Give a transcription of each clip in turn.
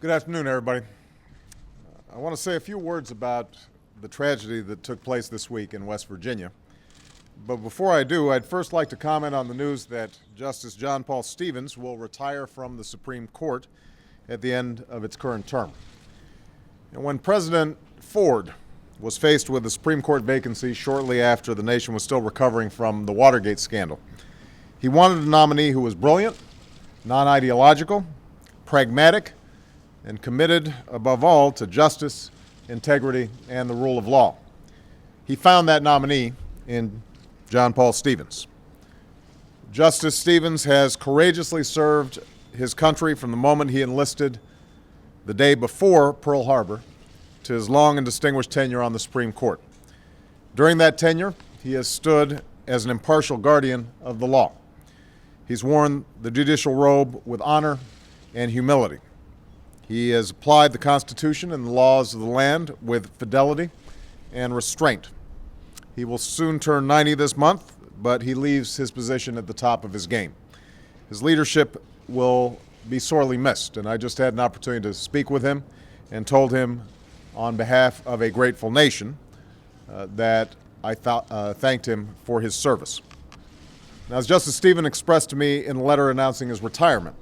Good afternoon, everybody. I want to say a few words about the tragedy that took place this week in West Virginia. But before I do, I'd first like to comment on the news that Justice John Paul Stevens will retire from the Supreme Court at the end of its current term. And when President Ford was faced with a Supreme Court vacancy shortly after the nation was still recovering from the Watergate scandal, he wanted a nominee who was brilliant, non-ideological, pragmatic, and committed, above all, to justice, integrity, and the rule of law. He found that nominee in John Paul Stevens. Justice Stevens has courageously served his country from the moment he enlisted the day before Pearl Harbor to his long and distinguished tenure on the Supreme Court. During that tenure, he has stood as an impartial guardian of the law. He's worn the judicial robe with honor and humility. He has applied the Constitution and the laws of the land with fidelity and restraint. He will soon turn 90 this month, but he leaves his position at the top of his game. His leadership will be sorely missed, and I just had an opportunity to speak with him and told him on behalf of a grateful nation that I thanked him for his service. Now, as Justice Stevens expressed to me in a letter announcing his retirement,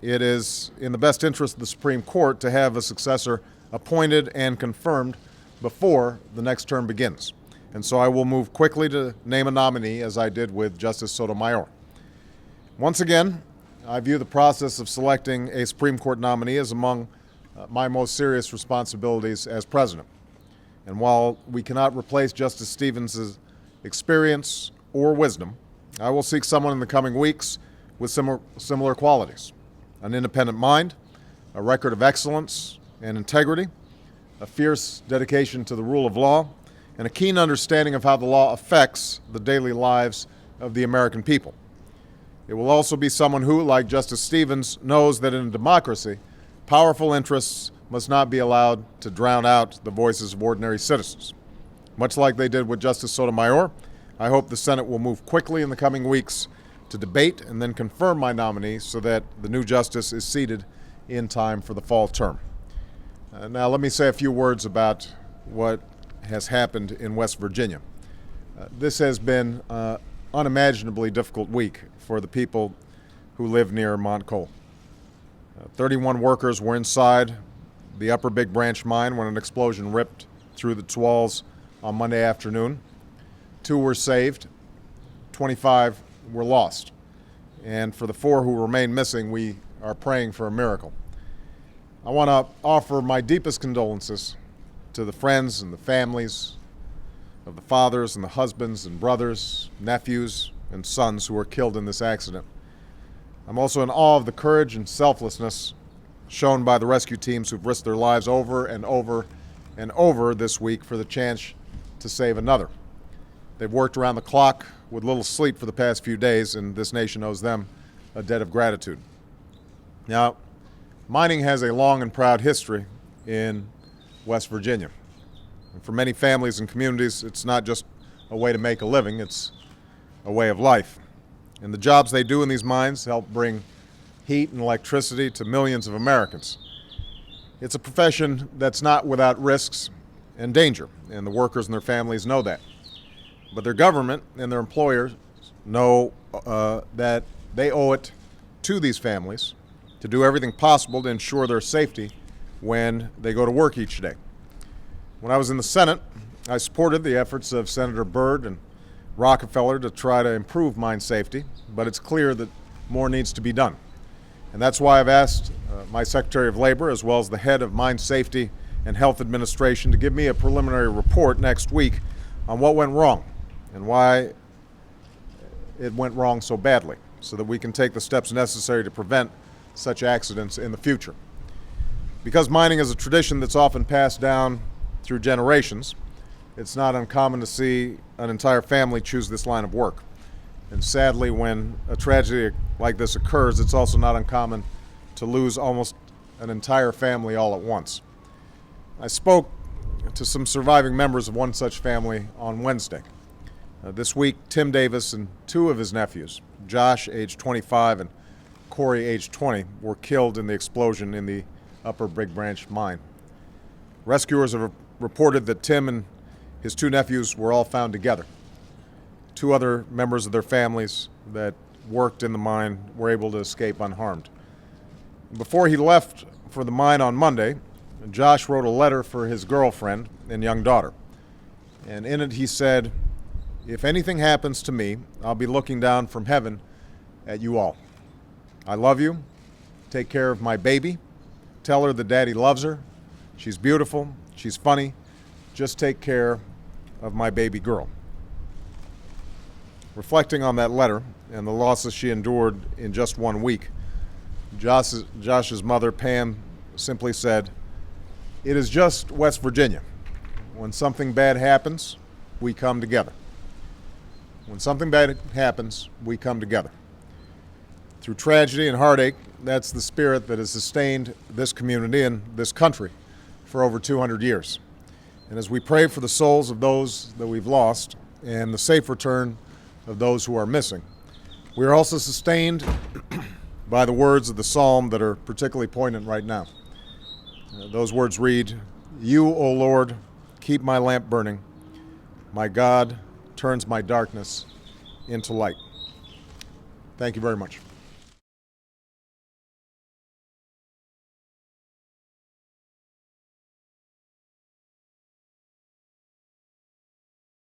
it is in the best interest of the Supreme Court to have a successor appointed and confirmed before the next term begins. And so I will move quickly to name a nominee, as I did with Justice Sotomayor. Once again, I view the process of selecting a Supreme Court nominee as among my most serious responsibilities as president. And while we cannot replace Justice Stevens' experience or wisdom, I will seek someone in the coming weeks with similar qualities: an independent mind, a record of excellence and integrity, a fierce dedication to the rule of law, and a keen understanding of how the law affects the daily lives of the American people. It will also be someone who, like Justice Stevens, knows that in a democracy, powerful interests must not be allowed to drown out the voices of ordinary citizens. Much like they did with Justice Sotomayor, I hope the Senate will move quickly in the coming weeks to debate and then confirm my nominee so that the new justice is seated in time for the fall term. Now let me say a few words about what has happened in West Virginia. This has been an unimaginably difficult week for the people who live near Mont Cole. 31 workers were inside the Upper Big Branch mine when an explosion ripped through its walls on Monday afternoon. 2 were saved, 25 were lost. And for the 4 who remain missing, we are praying for a miracle. I want to offer my deepest condolences to the friends and the families of the fathers and the husbands and brothers, nephews, and sons who were killed in this accident. I'm also in awe of the courage and selflessness shown by the rescue teams who've risked their lives over and over and over this week for the chance to save another. They've worked around the clock with little sleep for the past few days, and this nation owes them a debt of gratitude. Now, mining has a long and proud history in West Virginia. And for many families and communities, it's not just a way to make a living, it's a way of life. And the jobs they do in these mines help bring heat and electricity to millions of Americans. It's a profession that's not without risks and danger, and the workers and their families know that. But their government and their employers know that they owe it to these families to do everything possible to ensure their safety when they go to work each day. When I was in the Senate, I supported the efforts of Senator Byrd and Rockefeller to try to improve mine safety, but it's clear that more needs to be done. And that's why I've asked my Secretary of Labor, as well as the head of Mine Safety and Health Administration, to give me a preliminary report next week on what went wrong and why it went wrong so badly, so that we can take the steps necessary to prevent such accidents in the future. Because mining is a tradition that's often passed down through generations, it's not uncommon to see an entire family choose this line of work. And sadly, when a tragedy like this occurs, it's also not uncommon to lose almost an entire family all at once. I spoke to some surviving members of one such family on Wednesday. This week, Tim Davis and 2 of his nephews, Josh, age 25, and Corey, age 20, were killed in the explosion in the Upper Big Branch mine. Rescuers have reported that Tim and his two nephews were all found together. Two other members of their families that worked in the mine were able to escape unharmed. Before he left for the mine on Monday, Josh wrote a letter for his girlfriend and young daughter. And in it he said, "If anything happens to me, I'll be looking down from heaven at you all. I love you. Take care of my baby. Tell her that Daddy loves her. She's beautiful. She's funny. Just take care of my baby girl." Reflecting on that letter and the losses she endured in just 1 week, Josh's mother, Pam, simply said, "It is just West Virginia. When something bad happens, we come together. When something bad happens, we come together." Through tragedy and heartache, that's the spirit that has sustained this community and this country for over 200 years. And as we pray for the souls of those that we've lost and the safe return of those who are missing, we are also sustained by the words of the psalm that are particularly poignant right now. Those words read, "You, O Lord, keep my lamp burning. My God turns my darkness into light." Thank you very much.